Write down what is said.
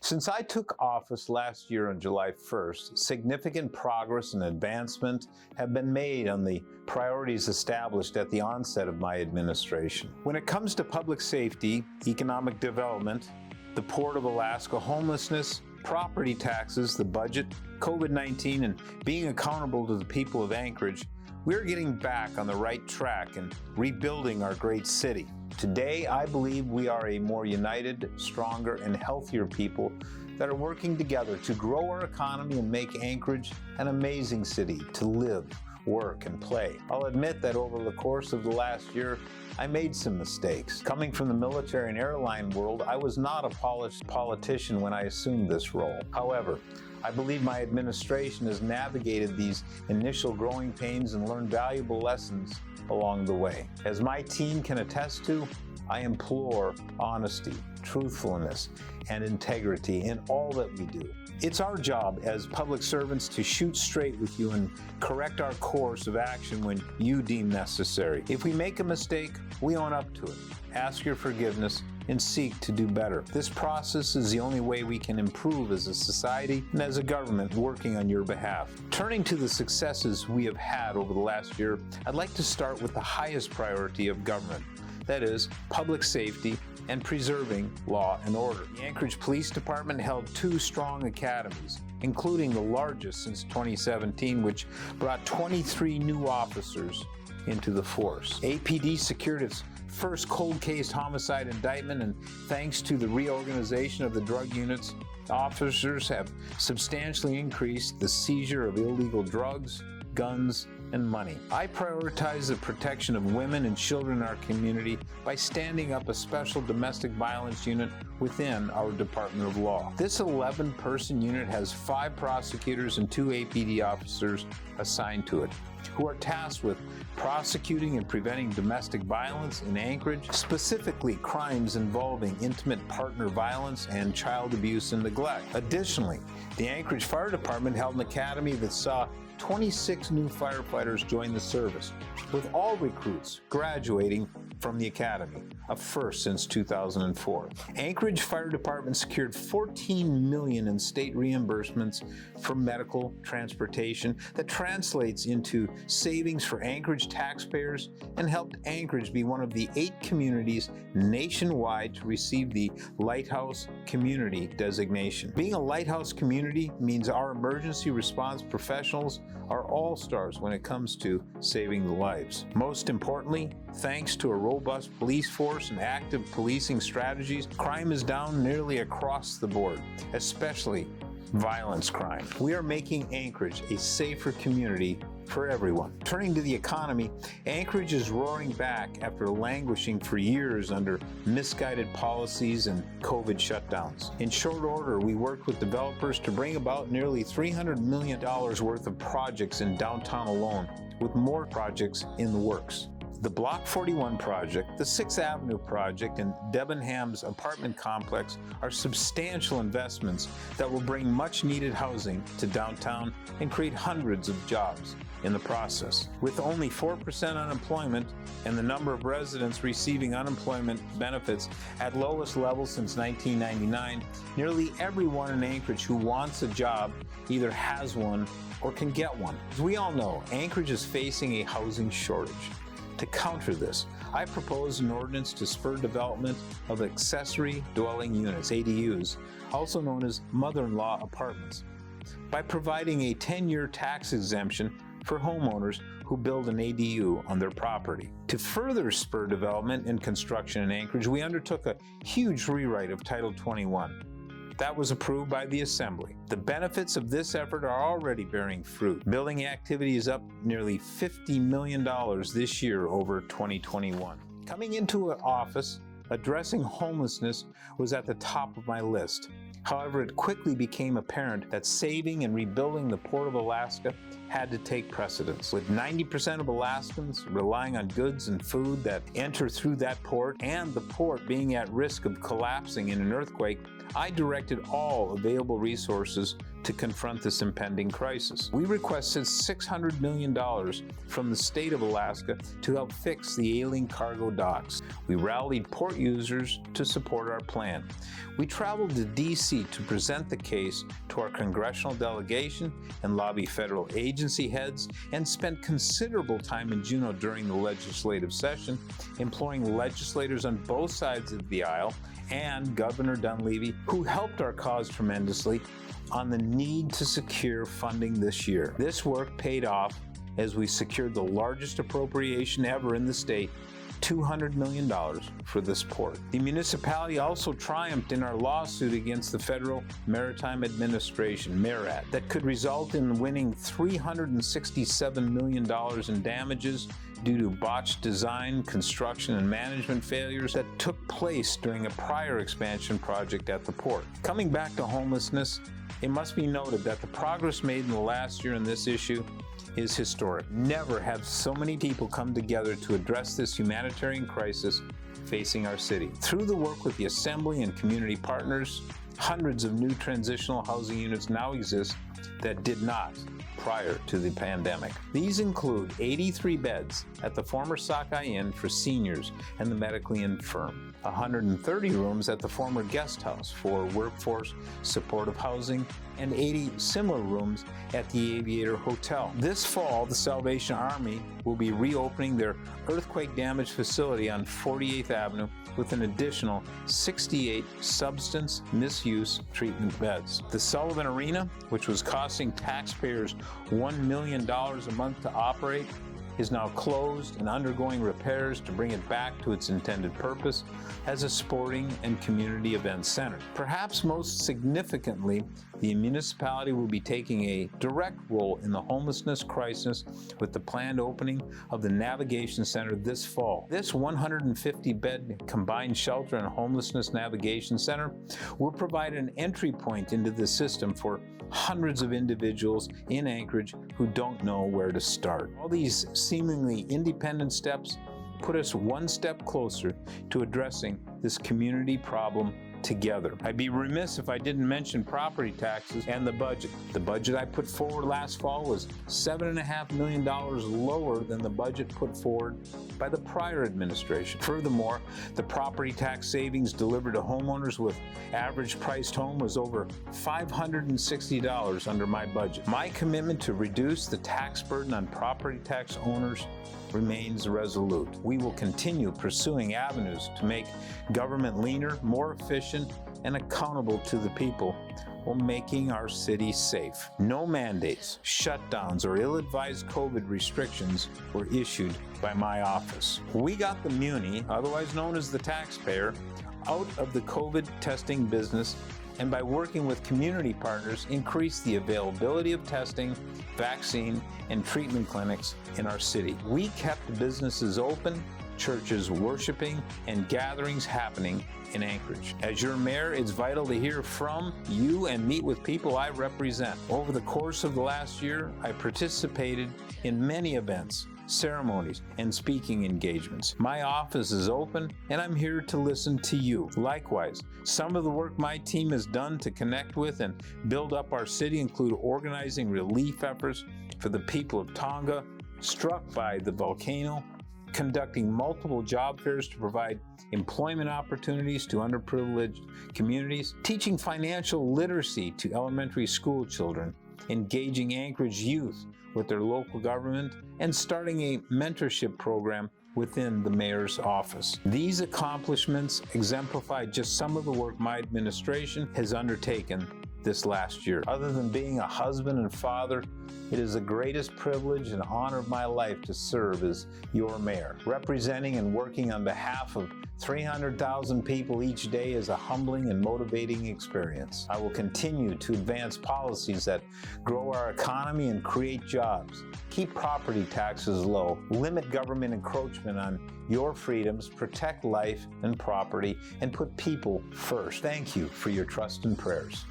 Since I took office last year on July 1st, significant progress and advancement have been made on the priorities established at the onset of my administration. When it comes to public safety, economic development, the Port of Alaska, homelessness, property taxes, the budget, COVID-19, and being accountable to the people of Anchorage, we're getting back on the right track and rebuilding our great city. Today, I believe we are a more united, stronger, and healthier people that are working together to grow our economy and make Anchorage an amazing city to live, work, and play. I'll admit that over the course of the last year, I made some mistakes. Coming from the military and airline world, I was not a polished politician when I assumed this role. However, I believe my administration has navigated these initial growing pains and learned valuable lessons along the way. As my team can attest to, I implore honesty, truthfulness, and integrity in all that we do. It's our job as public servants to shoot straight with you and correct our course of action when you deem necessary. If we make a mistake, we own up to it, ask your forgiveness, and seek to do better. This process is the only way we can improve as a society and as a government working on your behalf. Turning to the successes we have had over the last year, I'd like to start with the highest priority of government, that is, public safety and preserving law and order. The Anchorage Police Department held 2 strong academies, including the largest since 2017, which brought 23 new officers into the force. APD secured its first cold case homicide indictment, and thanks to the reorganization of the drug units, officers have substantially increased the seizure of illegal drugs, guns, and money. I prioritize the protection of women and children in our community by standing up a special domestic violence unit within our Department of Law. This 11-person unit has 5 prosecutors and 2 APD officers assigned to it, who are tasked with prosecuting and preventing domestic violence in Anchorage, specifically crimes involving intimate partner violence and child abuse and neglect. Additionally, the Anchorage Fire Department held an academy that saw 26 new firefighters join the service, with all recruits graduating from the academy, a first since 2004. Anchorage Fire Department secured $14 million in state reimbursements for medical transportation that translates into savings for Anchorage taxpayers and helped Anchorage be one of the 8 communities nationwide to receive the Lighthouse Community designation. Being a Lighthouse community means our emergency response professionals are all-stars when it comes to saving lives. Most importantly, thanks to a robust police force and active policing strategies, crime is down nearly across the board, especially violence crime. We are making Anchorage a safer community for everyone. Turning to the economy, Anchorage is roaring back after languishing for years under misguided policies and COVID shutdowns. In short order, we worked with developers to bring about nearly $300 million worth of projects in downtown alone, with more projects in the works. The Block 41 project, the 6th Avenue project, and Debenham's apartment complex are substantial investments that will bring much-needed housing to downtown and create hundreds of jobs in the process. With only 4% unemployment and the number of residents receiving unemployment benefits at lowest level since 1999, nearly everyone in Anchorage who wants a job either has one or can get one. As we all know, Anchorage is facing a housing shortage. To counter this, I propose an ordinance to spur development of accessory dwelling units, ADUs, also known as mother-in-law apartments, by providing a 10-year tax exemption for homeowners who build an ADU on their property. To further spur development and construction in Anchorage, we undertook a huge rewrite of Title 21. That was approved by the Assembly. The benefits of this effort are already bearing fruit. Building activity is up nearly $50 million this year over 2021. Coming into office, addressing homelessness was at the top of my list. However, it quickly became apparent that saving and rebuilding the Port of Alaska had to take precedence. With 90% of Alaskans relying on goods and food that enter through that port, and the port being at risk of collapsing in an earthquake, I directed all available resources to confront this impending crisis. We requested $600 million from the state of Alaska to help fix the ailing cargo docks. We rallied port users to support our plan. We traveled to D.C. to present the case to our congressional delegation and lobby federal agency heads, and spent considerable time in Juneau during the legislative session, imploring legislators on both sides of the aisle and Governor Dunleavy, who helped our cause tremendously, on the need to secure funding this year. This work paid off as we secured the largest appropriation ever in the state, $200 million for this port. The municipality also triumphed in our lawsuit against the Federal Maritime Administration, MARAD, that could result in winning $367 million in damages due to botched design, construction, and management failures that took place during a prior expansion project at the port. Coming back to homelessness, it must be noted that the progress made in the last year on this issue is historic. Never have so many people come together to address this humanitarian crisis facing our city. Through the work with the Assembly and community partners, hundreds of new transitional housing units now exist that did not prior to the pandemic. These include 83 beds at the former Sockeye Inn for seniors and the medically infirm, 130 rooms at the former guest house for workforce supportive housing, and 80 similar rooms at the Aviator Hotel. This fall, the Salvation Army will be reopening their earthquake-damaged facility on 48th Avenue with an additional 68 substance misuse treatment beds. The Sullivan Arena, which was costing taxpayers $1 million a month to operate, is now closed and undergoing repairs to bring it back to its intended purpose as a sporting and community event center. Perhaps most significantly, the municipality will be taking a direct role in the homelessness crisis with the planned opening of the Navigation Center this fall. This 150-bed combined shelter and homelessness navigation center will provide an entry point into the system for hundreds of individuals in Anchorage who don't know where to start. All these seemingly independent steps put us one step closer to addressing this community problem together. I'd be remiss if I didn't mention property taxes and the budget. The budget I put forward last fall was $7.5 million lower than the budget put forward by the prior administration. Furthermore, the property tax savings delivered to homeowners with average priced home was over $560 under my budget. My commitment to reduce the tax burden on property tax owners remains resolute. We will continue pursuing avenues to make government leaner, more efficient, and accountable to the people while making our city safe. No mandates, shutdowns, or ill-advised COVID restrictions were issued by my office. We got the muni, otherwise known as the taxpayer, out of the COVID testing business, and by working with community partners, increased the availability of testing, vaccine, and treatment clinics in our city. We kept businesses open, churches worshiping, and gatherings happening in Anchorage. As your mayor, it's vital to hear from you and meet with people I represent. Over the course of the last year, I participated in many events, ceremonies, and speaking engagements. My office is open, and I'm here to listen to you. Likewise, some of the work my team has done to connect with and build up our city include organizing relief efforts for the people of Tonga struck by the volcano, conducting multiple job fairs to provide employment opportunities to underprivileged communities, teaching financial literacy to elementary school children, engaging Anchorage youth with their local government, and starting a mentorship program within the mayor's office. These accomplishments exemplify just some of the work my administration has undertaken this last year. Other than being a husband and father, it is the greatest privilege and honor of my life to serve as your mayor. Representing and working on behalf of 300,000 people each day is a humbling and motivating experience. I will continue to advance policies that grow our economy and create jobs, keep property taxes low, limit government encroachment on your freedoms, protect life and property, and put people first. Thank you for your trust and prayers.